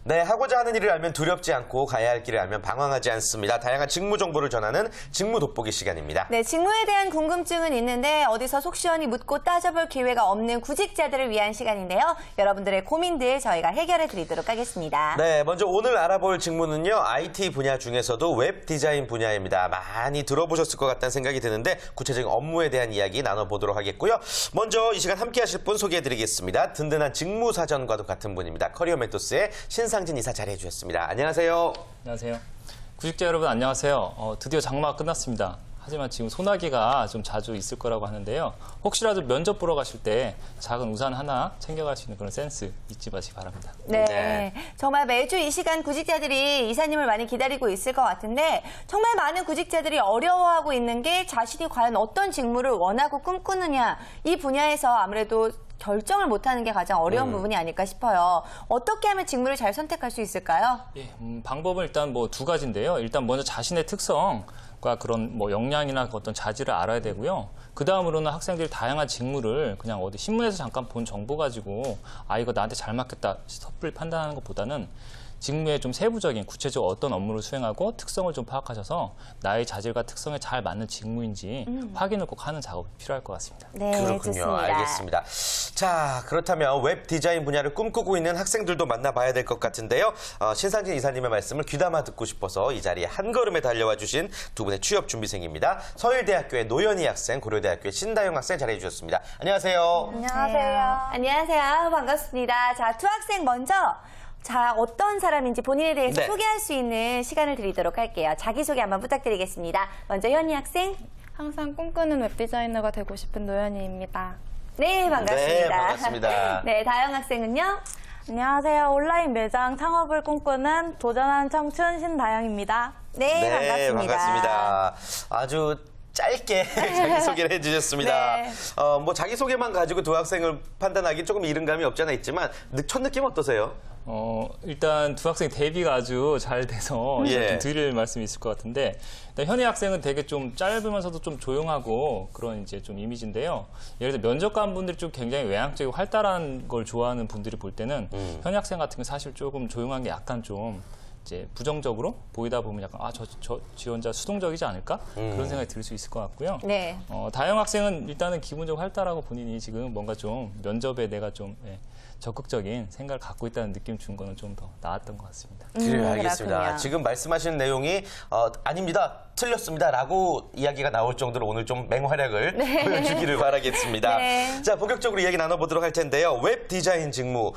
네, 하고자 하는 일을 알면 두렵지 않고 가야 할 길을 알면 방황하지 않습니다. 다양한 직무 정보를 전하는 직무 돋보기 시간입니다. 네, 직무에 대한 궁금증은 있는데 어디서 속 시원히 묻고 따져볼 기회가 없는 구직자들을 위한 시간인데요. 여러분들의 고민들 저희가 해결해 드리도록 하겠습니다. 네, 먼저 오늘 알아볼 직무는요. IT 분야 중에서도 웹 디자인 분야입니다. 많이 들어보셨을 것 같다는 생각이 드는데 구체적인 업무에 대한 이야기 나눠보도록 하겠고요. 먼저 이 시간 함께 하실 분 소개해드리겠습니다. 든든한 직무사전과도 같은 분입니다. 커리어 멘토스의 신상진 이사 자리해 주셨습니다. 안녕하세요. 안녕하세요. 구직자 여러분 안녕하세요. 드디어 장마가 끝났습니다. 하지만 지금 소나기가 좀 자주 있을 거라고 하는데요. 혹시라도 면접 보러 가실 때 작은 우산 하나 챙겨갈 수 있는 그런 센스 잊지 마시기 바랍니다. 네, 정말 매주 이 시간 구직자들이 이사님을 많이 기다리고 있을 것 같은데 정말 많은 구직자들이 어려워하고 있는 게 자신이 과연 어떤 직무를 원하고 꿈꾸느냐 이 분야에서 아무래도 결정을 못하는 게 가장 어려운 부분이 아닐까 싶어요. 어떻게 하면 직무를 잘 선택할 수 있을까요? 예, 방법은 일단 뭐 두 가지인데요. 일단 먼저 자신의 특성과 그런 뭐 역량이나 어떤 자질을 알아야 되고요. 그 다음으로는 학생들이 다양한 직무를 그냥 어디 신문에서 잠깐 본 정보 가지고 아 이거 나한테 잘 맞겠다 섣불리 판단하는 것보다는 직무에 좀 세부적인 구체적으로 어떤 업무를 수행하고 특성을 좀 파악하셔서 나의 자질과 특성에 잘 맞는 직무인지 확인을 꼭 하는 작업이 필요할 것 같습니다. 네, 그렇군요. 좋습니다. 알겠습니다. 자, 그렇다면 웹 디자인 분야를 꿈꾸고 있는 학생들도 만나봐야 될 것 같은데요. 신상진 이사님의 말씀을 귀담아 듣고 싶어서 이 자리에 한 걸음에 달려와 주신 두 분의 취업 준비생입니다. 서울대학교의 노현희 학생, 고려대학교의 신다영 학생 자리해 주셨습니다. 안녕하세요. 안녕하세요. 안녕하세요. 반갑습니다. 자, 두 학생 먼저 자, 어떤 사람인지 본인에 대해서 네. 소개할 수 있는 시간을 드리도록 할게요. 자기소개 한번 부탁드리겠습니다. 먼저 현희 학생. 항상 꿈꾸는 웹디자이너가 되고 싶은 노현이입니다. 네, 반갑습니다. 네, 반갑습니다. 네, 다영 학생은요? 안녕하세요. 온라인 매장 창업을 꿈꾸는 도전하는 청춘 신다영입니다. 네, 반갑습니다. 반갑습니다. 아주 짧게 자기소개를 해주셨습니다. 네. 뭐 자기소개만 가지고 두 학생을 판단하기 조금 이른 감이 없지 않아 있지만 첫 느낌 어떠세요? 일단 두 학생 대비가 아주 잘 돼서 예. 좀 드릴 말씀이 있을 것 같은데 일단 현희 학생은 되게 좀 짧으면서도 좀 조용하고 그런 이제 좀 이미지인데요. 예를 들어 면접관 분들이 좀 굉장히 외향적이고 활달한 걸 좋아하는 분들이 볼 때는 현희 학생 같은 건 사실 조금 조용한 게 약간 좀 이제 부정적으로 보이다 보면 약간 저 지원자 수동적이지 않을까 그런 생각이 들 수 있을 것 같고요. 네. 다영 학생은 일단은 기본적으로 활달하고 본인이 지금 뭔가 좀 면접에 내가 좀 적극적인 생각을 갖고 있다는 느낌 준 거는 좀 더 나았던 것 같습니다. 그래, 알겠습니다. 그렇군요. 지금 말씀하시는 내용이 아닙니다. 틀렸습니다. 라고 이야기가 나올 정도로 오늘 좀 맹활약을 보여주기를 바라겠습니다. 네. 자, 본격적으로 이야기 나눠보도록 할 텐데요. 웹 디자인 직무.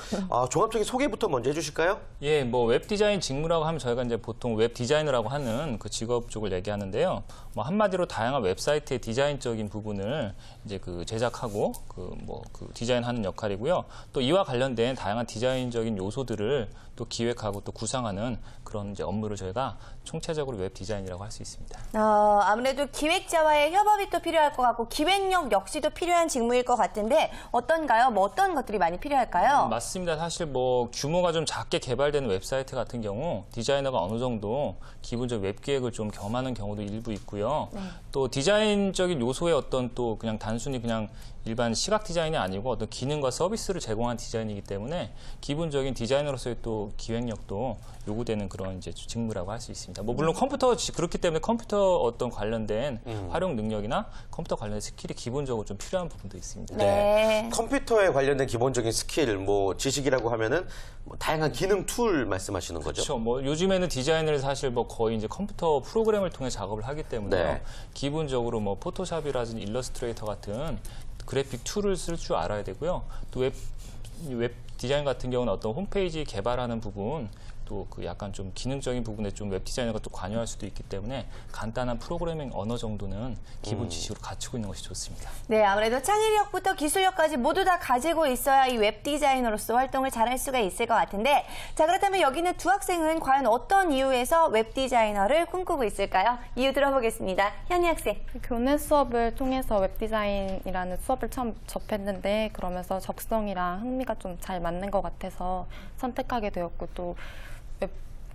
종합적인 소개부터 먼저 해주실까요? 예, 뭐 웹 디자인 직무라고 하면 저희가 이제 보통 웹 디자이너라고 하는 그 직업 쪽을 얘기하는데요. 뭐 한마디로 다양한 웹사이트의 디자인적인 부분을 이제 그 제작하고 그 디자인하는 역할이고요. 또 이와 관련된 다양한 디자인적인 요소들을 또 기획하고 또 구상하는 그런 이제 업무를 저희가 총체적으로 웹 디자인이라고 할 수 있습니다. 아무래도 기획자와의 협업이 또 필요할 것 같고 기획력 역시도 필요한 직무일 것 같은데 어떤가요? 뭐 어떤 것들이 많이 필요할까요? 맞습니다. 사실 뭐 규모가 좀 작게 개발되는 웹사이트 같은 경우 디자이너가 어느 정도 기본적 웹 기획을 좀 겸하는 경우도 일부 있고요. 또 디자인적인 요소의 어떤 또 그냥 단순히 그냥 일반 시각 디자인이 아니고 어떤 기능과 서비스를 제공한 디자인이기 때문에 기본적인 디자이너로서의 또 기획력도 요구되는 그런 이제 직무라고 할 수 있습니다. 뭐 물론 컴퓨터 그렇기 때문에 컴퓨터 어떤 관련된 활용 능력이나 컴퓨터 관련된 스킬이 기본적으로 좀 필요한 부분도 있습니다. 네. 컴퓨터에 관련된 기본적인 스킬, 뭐 지식이라고 하면은 뭐 다양한 기능 툴 말씀하시는 거죠? 그렇죠. 뭐 요즘에는 디자인을 사실 뭐 거의 이제 컴퓨터 프로그램을 통해 작업을 하기 때문에 네. 기본적으로 뭐 포토샵이라든지 일러스트레이터 같은 그래픽 툴을 쓸 줄 알아야 되고요. 또 웹 디자인 같은 경우는 어떤 홈페이지 개발하는 부분 또 그 약간 좀 기능적인 부분에 좀 웹 디자이너가 또 관여할 수도 있기 때문에 간단한 프로그래밍 언어 정도는 기본 지식으로 갖추고 있는 것이 좋습니다. 네, 아무래도 창의력부터 기술력까지 모두 다 가지고 있어야 이 웹 디자이너로서 활동을 잘할 수가 있을 것 같은데 자, 그렇다면 여기 있는 두 학생은 과연 어떤 이유에서 웹 디자이너를 꿈꾸고 있을까요? 이유 들어보겠습니다. 현희 학생. 교내 수업을 통해서 웹디자인이라는 수업을 처음 접했는데 그러면서 적성이랑 흥미가 좀 잘 맞는 것 같아서 선택하게 되었고 또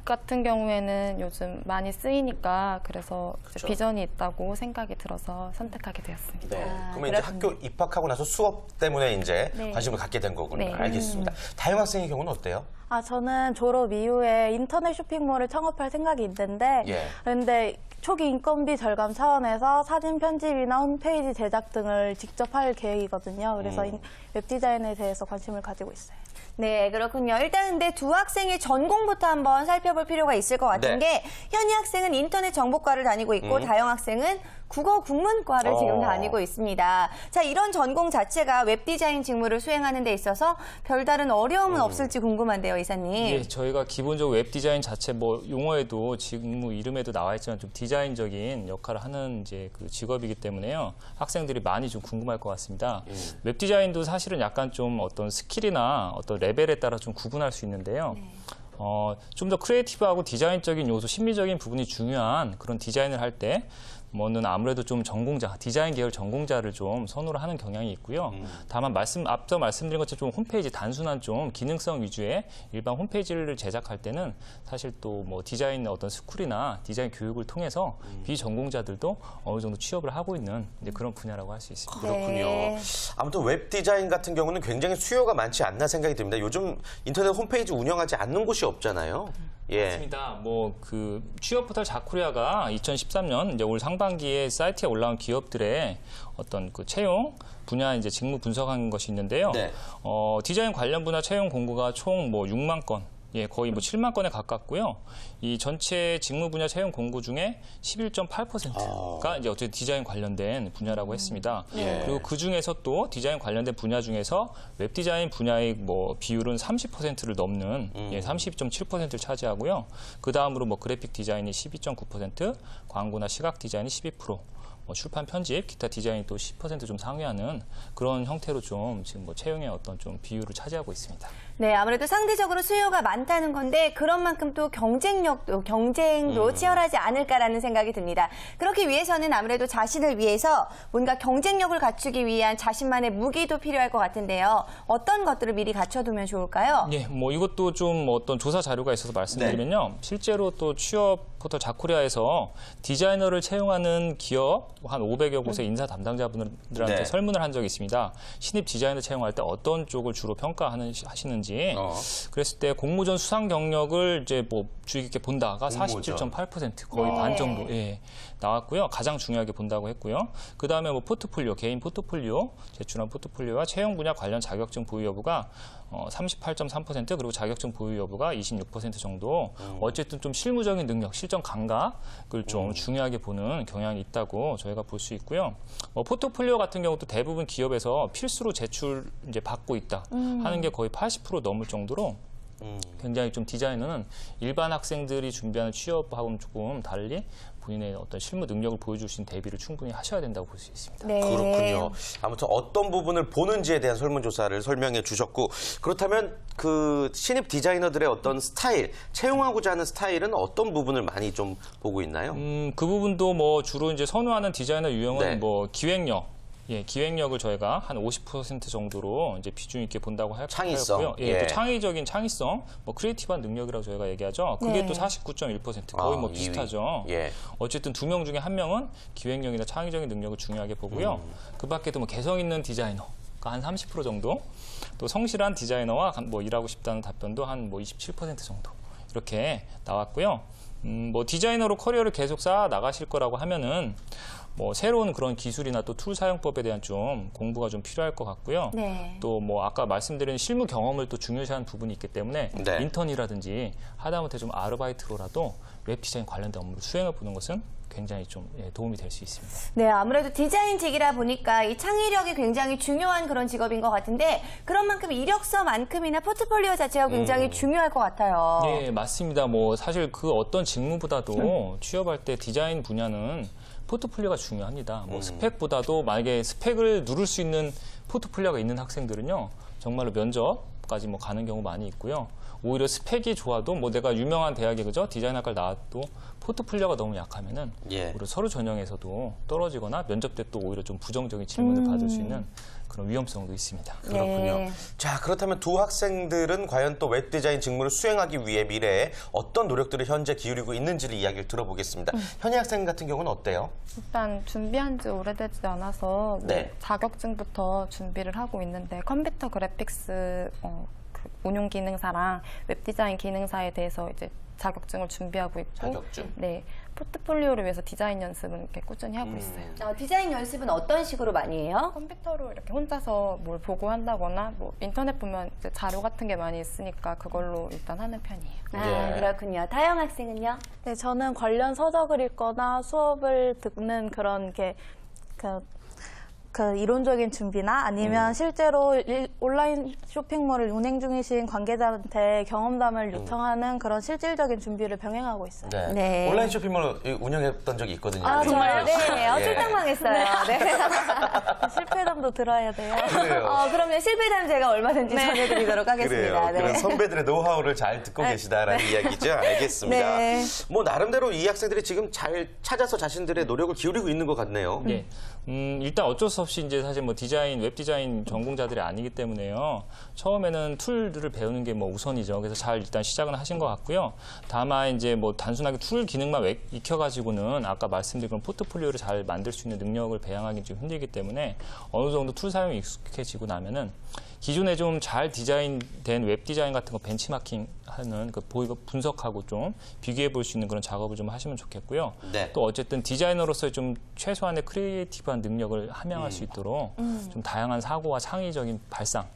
같은 경우에는 요즘 많이 쓰이니까 그래서 이제 그렇죠. 비전이 있다고 생각이 들어서 선택하게 되었습니다. 네. 아, 그러면 이제 그렇군요. 학교 입학하고 나서 수업 때문에 이제 네. 관심을 갖게 된 거군요. 네. 알겠습니다. 다영 학생의 경우는 어때요? 저는 졸업 이후에 인터넷 쇼핑몰을 창업할 생각이 있는데 예. 근데 초기 인건비 절감 차원에서 사진 편집이나 홈페이지 제작 등을 직접 할 계획이거든요. 그래서 웹 디자인에 대해서 관심을 가지고 있어요. 네, 그렇군요. 일단 근데 두 학생의 전공부터 한번 살펴볼 필요가 있을 것 같은 네. 게 현희 학생은 인터넷 정보과를 다니고 있고 다영 학생은 국어 국문과를 지금 다니고 있습니다. 자, 이런 전공 자체가 웹 디자인 직무를 수행하는 데 있어서 별다른 어려움은 없을지 궁금한데요, 이사님. 예, 저희가 기본적으로 웹 디자인 자체 뭐 용어에도 직무 이름에도 나와 있지만 좀 디자인적인 역할을 하는 이제 그 직업이기 때문에요. 학생들이 많이 좀 궁금할 것 같습니다. 웹 디자인도 사실은 약간 좀 어떤 스킬이나 어떤 레벨에 따라 좀 구분할 수 있는데요. 좀 더 크리에이티브하고 디자인적인 요소, 심리적인 부분이 중요한 그런 디자인을 할 때 뭐는 아무래도 좀 전공자, 디자인 계열 전공자를 좀 선호를 하는 경향이 있고요. 다만 앞서 말씀드린 것처럼 좀 홈페이지 단순한 좀 기능성 위주의 일반 홈페이지를 제작할 때는 사실 또 뭐 디자인 어떤 스쿨이나 디자인 교육을 통해서 비전공자들도 어느 정도 취업을 하고 있는 이제 그런 분야라고 할 수 있습니다. 그렇군요. 네. 아무튼 웹 디자인 같은 경우는 굉장히 수요가 많지 않나 생각이 듭니다. 요즘 인터넷 홈페이지 운영하지 않는 곳이 없잖아요. 예. 맞습니다. 뭐 그 취업 포털 자쿠리아가 2013년 이제 올 상반기에 사이트에 올라온 기업들의 어떤 그 채용 분야 이제 직무 분석한 것이 있는데요. 네. 디자인 관련 분야 채용 공고가 총 뭐 6만 건. 예, 거의 뭐 7만 건에 가깝고요. 이 전체 직무 분야 채용 공고 중에 11.8%가 이제 어쨌든 디자인 관련된 분야라고 했습니다. 예. 그리고 그 중에서 또 디자인 관련된 분야 중에서 웹 디자인 분야의 뭐 비율은 30%를 넘는 30.7%를 차지하고요. 그 다음으로 뭐 그래픽 디자인이 12.9%, 광고나 시각 디자인이 12%. 뭐 출판 편집, 기타 디자인이 또 10% 좀 상회하는 그런 형태로 좀 지금 뭐 채용의 어떤 좀 비율을 차지하고 있습니다. 네, 아무래도 상대적으로 수요가 많다는 건데 그런 만큼 또 경쟁도 치열하지 않을까라는 생각이 듭니다. 그렇기 위해서는 아무래도 자신을 위해서 뭔가 경쟁력을 갖추기 위한 자신만의 무기도 필요할 것 같은데요. 어떤 것들을 미리 갖춰두면 좋을까요? 예, 뭐 이것도 좀 어떤 조사 자료가 있어서 말씀드리면요. 실제로 또 취업 포털 자쿠리아에서 디자이너를 채용하는 기업 한 500여 곳의 인사 담당자분들한테 네. 설문을 한 적이 있습니다. 신입 디자이너 채용할 때 어떤 쪽을 주로 평가하시는지. 그랬을 때 공모전 수상 경력을 이제 뭐 주의 깊게 본다가 공모전. 47.8% 거의 네. 반 정도 나왔고요. 가장 중요하게 본다고 했고요. 그 다음에 뭐 포트폴리오, 개인 포트폴리오, 제출한 포트폴리오와 채용 분야 관련 자격증 보유 여부가 38.3% 그리고 자격증 보유 여부가 26% 정도 어쨌든 좀 실무적인 능력, 실전 감각을 좀 중요하게 보는 경향이 있다고 저희가 볼 수 있고요. 포트폴리오 같은 경우도 대부분 기업에서 필수로 제출 이제 받고 있다 하는 게 거의 80% 넘을 정도로 굉장히 좀 디자이너는 일반 학생들이 준비하는 취업하고는 조금 달리 본인의 어떤 실무 능력을 보여줄 수 있는 대비를 충분히 하셔야 된다고 볼 수 있습니다. 네. 그렇군요. 아무튼 어떤 부분을 보는지에 대한 설문조사를 설명해 주셨고 그렇다면 그 신입 디자이너들의 어떤 스타일, 채용하고자 하는 스타일은 어떤 부분을 많이 좀 보고 있나요? 그 부분도 뭐 주로 이제 선호하는 디자이너 유형은 네. 뭐 기획력. 예, 기획력을 저희가 한 50% 정도로 이제 비중 있게 본다고 창의성. 하였고요. 예. 또 창의적인 창의성, 뭐 크리에이티브한 능력이라고 저희가 얘기하죠. 그게 네. 또 49.1% 거의 뭐 2위. 비슷하죠. 예. 어쨌든 2명 중에 1명은 기획력이나 창의적인 능력을 중요하게 보고요. 그 밖에도 뭐 개성 있는 디자이너가 한 30% 정도, 또 성실한 디자이너와 뭐 일하고 싶다는 답변도 한 뭐 27% 정도 이렇게 나왔고요. 뭐 디자이너로 커리어를 계속 쌓아 나가실 거라고 하면은 뭐 새로운 그런 기술이나 또 툴 사용법에 대한 좀 공부가 좀 필요할 것 같고요. 네. 또 뭐 아까 말씀드린 실무 경험을 또 중요시하는 부분이 있기 때문에 네. 인턴이라든지 하다못해 좀 아르바이트로라도 웹 디자인 관련된 업무를 수행해 보는 것은 굉장히 좀 도움이 될 수 있습니다. 네, 아무래도 디자인직이라 보니까 이 창의력이 굉장히 중요한 그런 직업인 것 같은데 그런 만큼 이력서만큼이나 포트폴리오 자체가 굉장히 중요할 것 같아요. 예, 맞습니다. 뭐 사실 그 어떤 직무보다도 취업할 때 디자인 분야는 포트폴리오가 중요합니다. 뭐 스펙보다도 만약에 스펙을 누를 수 있는 포트폴리오가 있는 학생들은요, 정말로 면접까지 뭐 가는 경우 많이 있고요. 오히려 스펙이 좋아도 뭐 내가 유명한 대학에 그죠 디자인학과를 나와도 포트폴리오가 너무 약하면은 예. 오히려 서류 전형에서도 떨어지거나 면접 때 또 오히려 좀 부정적인 질문을 받을 수 있는 그런 위험성도 있습니다. 그렇군요. 네. 자, 그렇다면 두 학생들은 과연 또 웹디자인 직무를 수행하기 위해 미래에 어떤 노력들을 현재 기울이고 있는지를 이야기를 들어보겠습니다. 현희 학생 같은 경우는 어때요? 일단 준비한 지 오래되지 않아서 뭐 네. 자격증부터 준비를 하고 있는데 컴퓨터 그래픽스 그 운용 기능사랑 웹디자인 기능사에 대해서 이제 자격증을 준비하고 있고 자격증. 네, 포트폴리오를 위해서 디자인 연습은 이렇게 꾸준히 하고 있어요. 디자인 연습은 어떤 식으로 많이 해요? 컴퓨터로 이렇게 혼자서 뭘 보고 한다거나 뭐 인터넷 보면 이제 자료 같은 게 많이 있으니까 그걸로 일단 하는 편이에요. 예. 그렇군요. 다영 학생은요? 네, 저는 관련 서적을 읽거나 수업을 듣는 그런 게 그 이론적인 준비나 아니면 실제로 온라인 쇼핑몰을 운행 중이신 관계자한테 경험담을 요청하는 그런 실질적인 준비를 병행하고 있어요. 네. 네. 온라인 쇼핑몰 운영했던 적이 있거든요. 아, 정말요? 네. 예. 출당망했어요. 네. 실패담도 들어야 돼요. 그래요. 그러면 실패담 제가 얼마든지 전해드리도록 그래요. 하겠습니다. 네. 그런 선배들의 노하우를 잘 듣고 계시다라는 이야기죠. 알겠습니다. 네. 뭐 나름대로 이 학생들이 지금 잘 찾아서 자신들의 노력을 기울이고 있는 것 같네요. 예. 일단 어쩔 수 없이 이제 사실 뭐 웹 디자인 전공자들이 아니기 때문에요. 처음에는 툴들을 배우는 게 뭐 우선이죠. 그래서 잘 일단 시작은 하신 것 같고요. 다만 이제 뭐 단순하게 툴 기능만 익혀가지고는 아까 말씀드린 그런 포트폴리오를 잘 만들 수 있는 능력을 배양하기 좀 힘들기 때문에 어느 정도 툴 사용이 익숙해지고 나면은 기존에 좀 잘 디자인된 웹 디자인 같은 거 벤치마킹 하는 그 분석하고 좀 비교해 볼 수 있는 그런 작업을 좀 하시면 좋겠고요. 네. 또 어쨌든 디자이너로서의 좀 최소한의 크리에이티브한 능력을 함양할 수 있도록 좀 다양한 사고와 창의적인 발상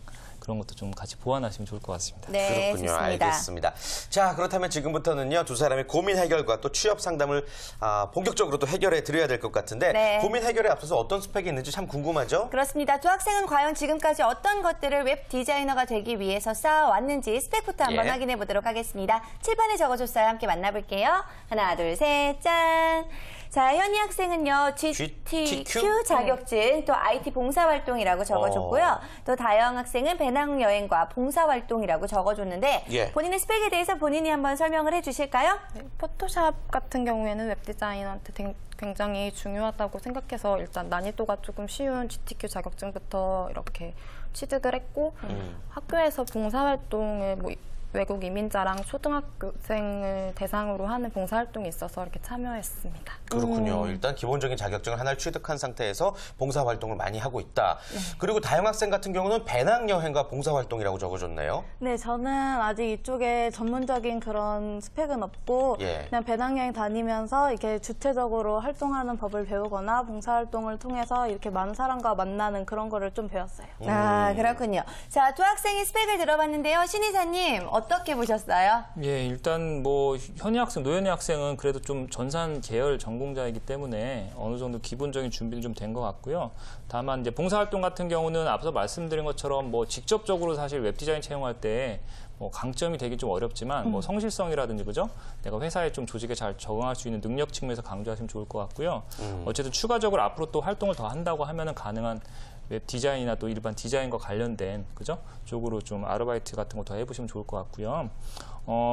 그런 것도 좀 같이 보완하시면 좋을 것 같습니다. 네, 그렇군요. 좋습니다. 알겠습니다. 자, 그렇다면 지금부터는요, 두 사람의 고민 해결과 또 취업 상담을 본격적으로 또 해결해 드려야 될 것 같은데, 네. 고민 해결에 앞서서 어떤 스펙이 있는지 참 궁금하죠? 그렇습니다. 두 학생은 과연 지금까지 어떤 것들을 웹 디자이너가 되기 위해서 쌓아왔는지 스펙부터 한번 예. 확인해 보도록 하겠습니다. 칠판에 적어줬어요. 함께 만나볼게요. 하나, 둘, 셋, 짠. 자, 현희 학생은요, GTQ 자격증, 또 IT 봉사활동이라고 적어줬고요. 또 다영 학생은 배낭여행과 봉사활동이라고 적어줬는데, 예. 본인의 스펙에 대해서 본인이 한번 설명을 해주실까요? 네, 포토샵 같은 경우에는 웹디자인한테 굉장히 중요하다고 생각해서 일단 난이도가 조금 쉬운 GTQ 자격증부터 이렇게 취득을 했고 학교에서 봉사활동을 뭐 외국 이민자랑 초등학생을 대상으로 하는 봉사활동이 있어서 이렇게 참여했습니다. 그렇군요. 일단 기본적인 자격증을 하나를 취득한 상태에서 봉사활동을 많이 하고 있다. 그리고 다영 학생 같은 경우는 배낭여행과 봉사활동이라고 적어줬네요. 네, 저는 아직 이쪽에 전문적인 그런 스펙은 없고 예. 그냥 배낭여행 다니면서 이렇게 주체적으로 활동하는 법을 배우거나 봉사활동을 통해서 이렇게 많은 사람과 만나는 그런 거를 좀 배웠어요. 아, 그렇군요. 자, 두 학생의 스펙을 들어봤는데요. 신이사님, 어떻게 보셨어요? 예, 일단 뭐 현희 학생, 노현희 학생은 그래도 좀 전산 계열 전공자이기 때문에 어느 정도 기본적인 준비는 좀 된 것 같고요. 다만 이제 봉사활동 같은 경우는 앞서 말씀드린 것처럼 뭐 직접적으로 사실 웹 디자인 채용할 때 뭐 강점이 되긴 좀 어렵지만 뭐 성실성이라든지 그죠? 내가 회사에 좀 조직에 잘 적응할 수 있는 능력 측면에서 강조하시면 좋을 것 같고요. 어쨌든 추가적으로 앞으로 또 활동을 더 한다고 하면은 가능한 웹 디자인이나 또 일반 디자인과 관련된 그죠? 쪽으로 좀 아르바이트 같은 거 더 해보시면 좋을 것 같고요.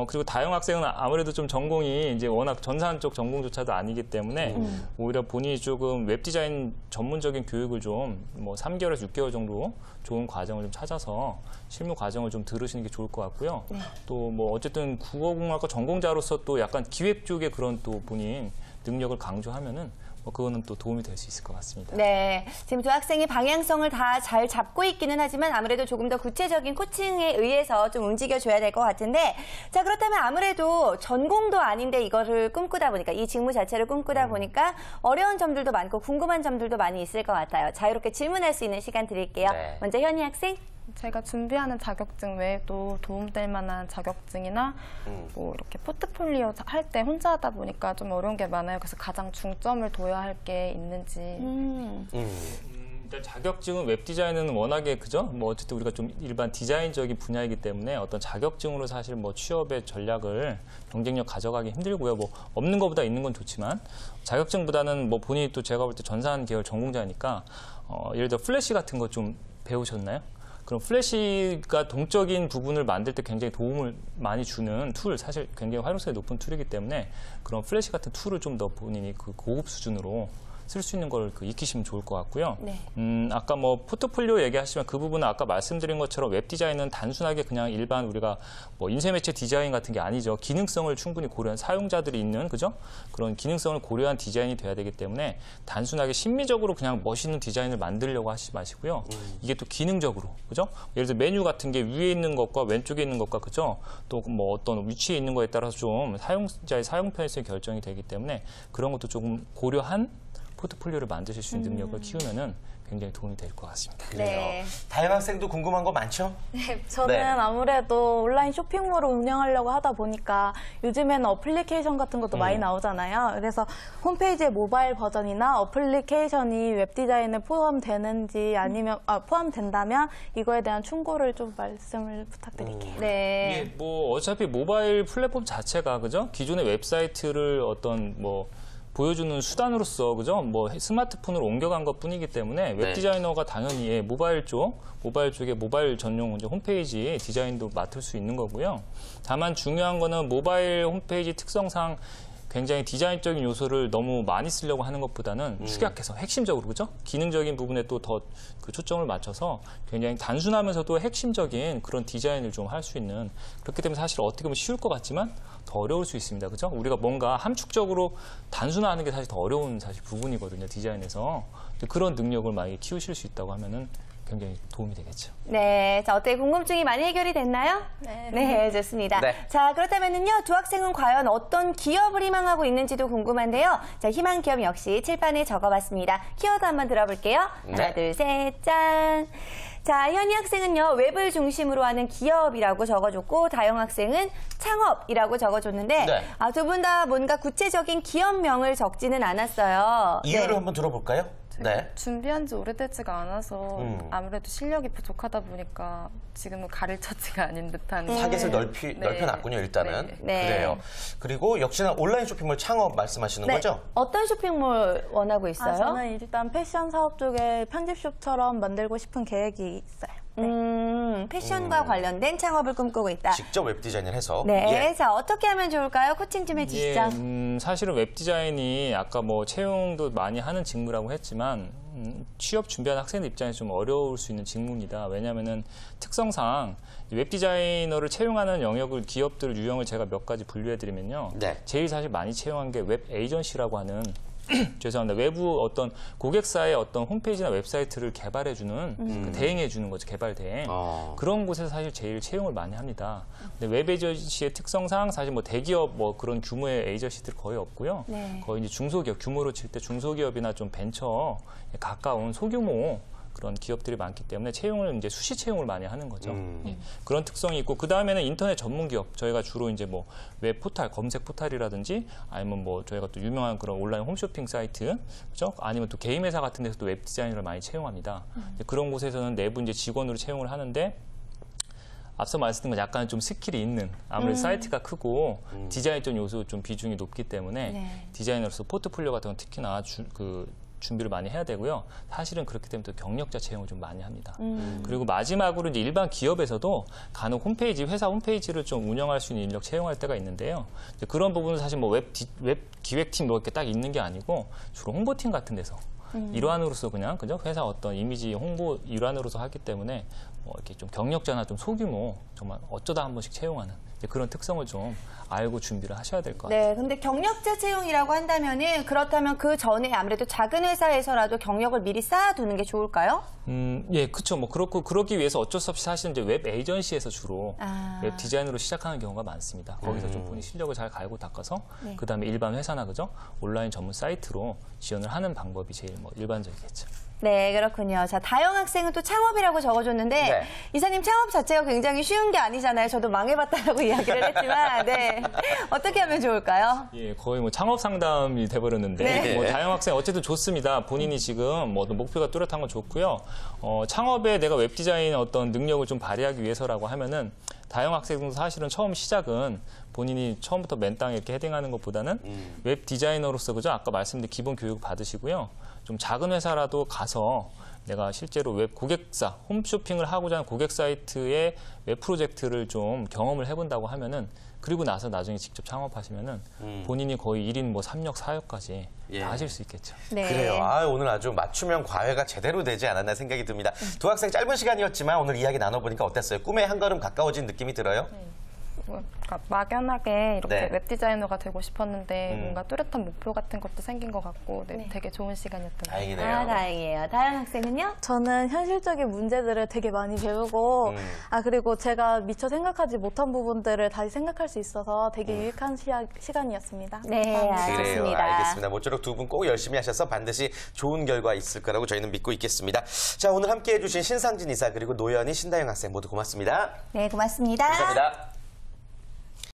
그리고 다영 학생은 아무래도 좀 전공이 이제 워낙 전산 쪽 전공조차도 아니기 때문에 오히려 본인이 조금 웹 디자인 전문적인 교육을 좀 뭐 3개월에서 6개월 정도 좋은 과정을 좀 찾아서 실무 과정을 좀 들으시는 게 좋을 것 같고요. 또 뭐 어쨌든 국어공학과 전공자로서 또 약간 기획 쪽의 그런 또 본인 능력을 강조하면은 뭐 그거는 또 도움이 될 수 있을 것 같습니다. 네, 지금 두 학생이 방향성을 다 잘 잡고 있기는 하지만 아무래도 조금 더 구체적인 코칭에 의해서 좀 움직여줘야 될 것 같은데, 자, 그렇다면 아무래도 전공도 아닌데 이거를 꿈꾸다 보니까, 이 직무 자체를 꿈꾸다 보니까 어려운 점들도 많고 궁금한 점들도 많이 있을 것 같아요. 자유롭게 질문할 수 있는 시간 드릴게요. 네. 먼저 현희 학생. 제가 준비하는 자격증 외에도 도움될 만한 자격증이나 뭐 이렇게 포트폴리오 할 때 혼자 하다 보니까 좀 어려운 게 많아요. 그래서 가장 중점을 둬야 할 게 있는지. 일단 자격증은 웹 디자인은 워낙에 그죠? 뭐 어쨌든 우리가 좀 일반 디자인적인 분야이기 때문에 어떤 자격증으로 사실 뭐 취업의 전략을 경쟁력 가져가기 힘들고요. 뭐 없는 것보다 있는 건 좋지만 자격증보다는 뭐 본인이 또 제가 볼 때 전산 계열 전공자니까 예를 들어 플래시 같은 거 좀 배우셨나요? 그런 플래시가 동적인 부분을 만들 때 굉장히 도움을 많이 주는 툴, 사실 굉장히 활용성이 높은 툴이기 때문에 그런 플래시 같은 툴을 좀 더 본인이 그 고급 수준으로 쓸 수 있는 걸 익히시면 좋을 것 같고요. 네. 아까 뭐 포트폴리오 얘기하시면 그 부분은 아까 말씀드린 것처럼 웹 디자인은 단순하게 그냥 일반 우리가 뭐 인쇄 매체 디자인 같은 게 아니죠. 기능성을 충분히 고려한 사용자들이 있는 그죠? 그런 기능성을 고려한 디자인이 돼야 되기 때문에 단순하게 심미적으로 그냥 멋있는 디자인을 만들려고 하시지 마시고요. 이게 또 기능적으로 그죠? 예를 들어 메뉴 같은 게 위에 있는 것과 왼쪽에 있는 것과 그죠? 또 뭐 어떤 위치에 있는 거에 따라서 좀 사용자의 사용 편의성이 결정이 되기 때문에 그런 것도 조금 고려한 포트폴리오를 만드실 수 있는 능력을 키우면은 굉장히 도움이 될 것 같습니다. 네. 다영 학생도 궁금한 거 많죠? 저는 네. 아무래도 온라인 쇼핑몰을 운영하려고 하다 보니까 요즘에는 어플리케이션 같은 것도 많이 나오잖아요. 그래서 홈페이지의 모바일 버전이나 어플리케이션이 웹 디자인에 포함되는지 아니면 포함된다면 이거에 대한 충고를 좀 말씀을 부탁드릴게요. 네. 이게 뭐 어차피 모바일 플랫폼 자체가 그죠? 기존의 웹사이트를 어떤 뭐 보여주는 수단으로서 그죠? 뭐 스마트폰으로 옮겨간 것뿐이기 때문에 웹 디자이너가 당연히 모바일 쪽에 모바일 전용 이제 홈페이지 디자인도 맡을 수 있는 거고요. 다만 중요한 거는 모바일 홈페이지 특성상 굉장히 디자인적인 요소를 너무 많이 쓰려고 하는 것보다는 축약해서 핵심적으로 그죠? 기능적인 부분에 또 더 그 초점을 맞춰서 굉장히 단순하면서도 핵심적인 그런 디자인을 좀 할 수 있는 그렇기 때문에 사실 어떻게 보면 쉬울 것 같지만 더 어려울 수 있습니다. 그죠? 우리가 뭔가 함축적으로 단순화하는 게 사실 더 어려운 사실 부분이거든요. 디자인에서. 그런 능력을 많이 키우실 수 있다고 하면은 굉장히 도움이 되겠죠. 네. 자, 어떻게 궁금증이 많이 해결이 됐나요? 네. 네, 좋습니다. 네. 자, 그렇다면은요, 두 학생은 과연 어떤 기업을 희망하고 있는지도 궁금한데요. 자, 희망 기업 역시 칠판에 적어봤습니다. 키워드 한번 들어볼게요. 하나, 네. 둘, 셋, 짠. 자, 현희 학생은요, 웹을 중심으로 하는 기업이라고 적어줬고, 다영 학생은 창업이라고 적어줬는데, 네. 두 분 다 뭔가 구체적인 기업명을 적지는 않았어요. 이유를 네. 한번 들어볼까요? 네. 준비한 지 오래되지가 않아서 아무래도 실력이 부족하다 보니까 지금은 가ril처지가 아닌 듯한 타겟을 네. 넓혀놨군요, 일단은. 네. 그래요. 그리고 역시나 온라인 쇼핑몰 창업 말씀하시는 네. 거죠? 어떤 쇼핑몰 원하고 있어요? 저는 일단 패션 사업 쪽에 편집숍처럼 만들고 싶은 계획이 있어요. 패션과 관련된 창업을 꿈꾸고 있다. 직접 웹 디자인을 해서. 네. 예. 자, 어떻게 하면 좋을까요? 코칭 좀 해주시죠. 사실은 웹 디자인이 아까 뭐 채용도 많이 하는 직무라고 했지만 취업 준비하는 학생들 입장에서 좀 어려울 수 있는 직무입니다. 왜냐하면은 특성상 웹 디자이너를 채용하는 영역을 기업들 유형을 제가 몇 가지 분류해드리면요. 네. 제일 사실 많이 채용한 게 웹 에이전시라고 하는 죄송합니다. 외부 어떤 고객사의 어떤 홈페이지나 웹사이트를 개발해주는 대행해주는 거죠. 개발 대행. 그런 곳에서 사실 제일 채용을 많이 합니다. 근데 웹 에이전시의 특성상 사실 뭐 대기업 뭐 그런 규모의 에이전시들 거의 없고요. 네. 거의 이제 중소기업 규모로 칠 때 중소기업이나 좀 벤처에 가까운 소규모 그런 기업들이 많기 때문에 채용을 이제 수시 채용을 많이 하는 거죠. 예. 그런 특성이 있고 그 다음에는 인터넷 전문 기업 저희가 주로 이제 뭐 웹 포탈 검색 포탈이라든지 아니면 뭐 저희가 또 유명한 그런 온라인 홈쇼핑 사이트 그죠? 아니면 또 게임 회사 같은 데서 또 웹 디자이너를 많이 채용합니다. 그런 곳에서는 내부 이제 직원으로 채용을 하는데 앞서 말씀드린 건 약간 좀 스킬이 있는 아무래도 사이트가 크고 디자인적 요소 좀 비중이 높기 때문에 네. 디자이너로서 포트폴리오 같은 건 특히나 준비를 많이 해야 되고요. 사실은 그렇기 때문에 또 경력자 채용을 좀 많이 합니다. 그리고 마지막으로 이제 일반 기업에서도 간혹 홈페이지, 회사 홈페이지를 좀 운영할 수 있는 인력 채용할 때가 있는데요. 이제 그런 부분은 사실 뭐 웹 기획팀 뭐 이렇게 딱 있는 게 아니고 주로 홍보팀 같은 데서 일환으로서 그냥 그죠? 회사 어떤 이미지 홍보 일환으로서 하기 때문에 이렇게 좀 경력자나 좀 소규모 정말 어쩌다 한 번씩 채용하는 그런 특성을 좀 알고 준비를 하셔야 될 것 같아요. 네, 근데 경력자 채용이라고 한다면은 그렇다면 그 전에 아무래도 작은 회사에서라도 경력을 미리 쌓아두는 게 좋을까요? 예, 그렇죠. 뭐 그렇고 그러기 위해서 어쩔 수 없이 사실은 이제 웹 에이전시에서 주로 웹 디자인으로 시작하는 경우가 많습니다. 거기서 좀 본인 실력을 잘 갈고 닦아서 그다음에 일반 회사나 그죠? 온라인 전문 사이트로 지원을 하는 방법이 제일 뭐 일반적이겠죠. 네, 그렇군요. 자, 다영 학생은 또 창업이라고 적어줬는데 네. 이사님 창업 자체가 굉장히 쉬운 게 아니잖아요. 저도 망해봤다라고 이야기를 했지만 네. 어떻게 하면 좋을까요? 예, 거의 뭐 창업 상담이 돼버렸는데 네. 뭐 다영 학생 어쨌든 좋습니다. 본인이 지금 뭐 목표가 뚜렷한 건 좋고요. 창업에 내가 웹 디자인 어떤 능력을 좀 발휘하기 위해서라고 하면은 다영 학생도 사실은 처음 시작은 본인이 처음부터 맨 땅에 이렇게 헤딩하는 것보다는 웹 디자이너로서 그죠? 아까 말씀드린 기본 교육 받으시고요. 좀 작은 회사라도 가서 내가 실제로 웹 고객사, 홈쇼핑을 하고자 하는 고객 사이트의 웹 프로젝트를 좀 경험을 해본다고 하면은 그리고 나서 나중에 직접 창업하시면은 본인이 거의 1인 뭐 3역, 4역까지 예. 다 하실 수 있겠죠. 네. 그래요. 오늘 아주 맞춤형 과외가 제대로 되지 않았나 생각이 듭니다. 두 학생 짧은 시간이었지만 오늘 이야기 나눠보니까 어땠어요? 꿈에 한 걸음 가까워진 느낌이 들어요? 그러니까 막연하게 이렇게 네. 웹 디자이너가 되고 싶었는데 뭔가 뚜렷한 목표 같은 것도 생긴 것 같고 네. 되게 좋은 시간이었던 것 같아요. 다행이네요. 다행이에요. 다현 학생은요? 저는 현실적인 문제들을 되게 많이 배우고 그리고 제가 미처 생각하지 못한 부분들을 다시 생각할 수 있어서 되게 유익한 시간이었습니다. 네, 그래요. 알겠습니다. 알겠습니다. 모쪼록 두 분 꼭 열심히 하셔서 반드시 좋은 결과 있을 거라고 저희는 믿고 있겠습니다. 자, 오늘 함께해 주신 신상진 이사 그리고 노현희, 신다영 학생 모두 고맙습니다. 네, 고맙습니다. 감사합니다.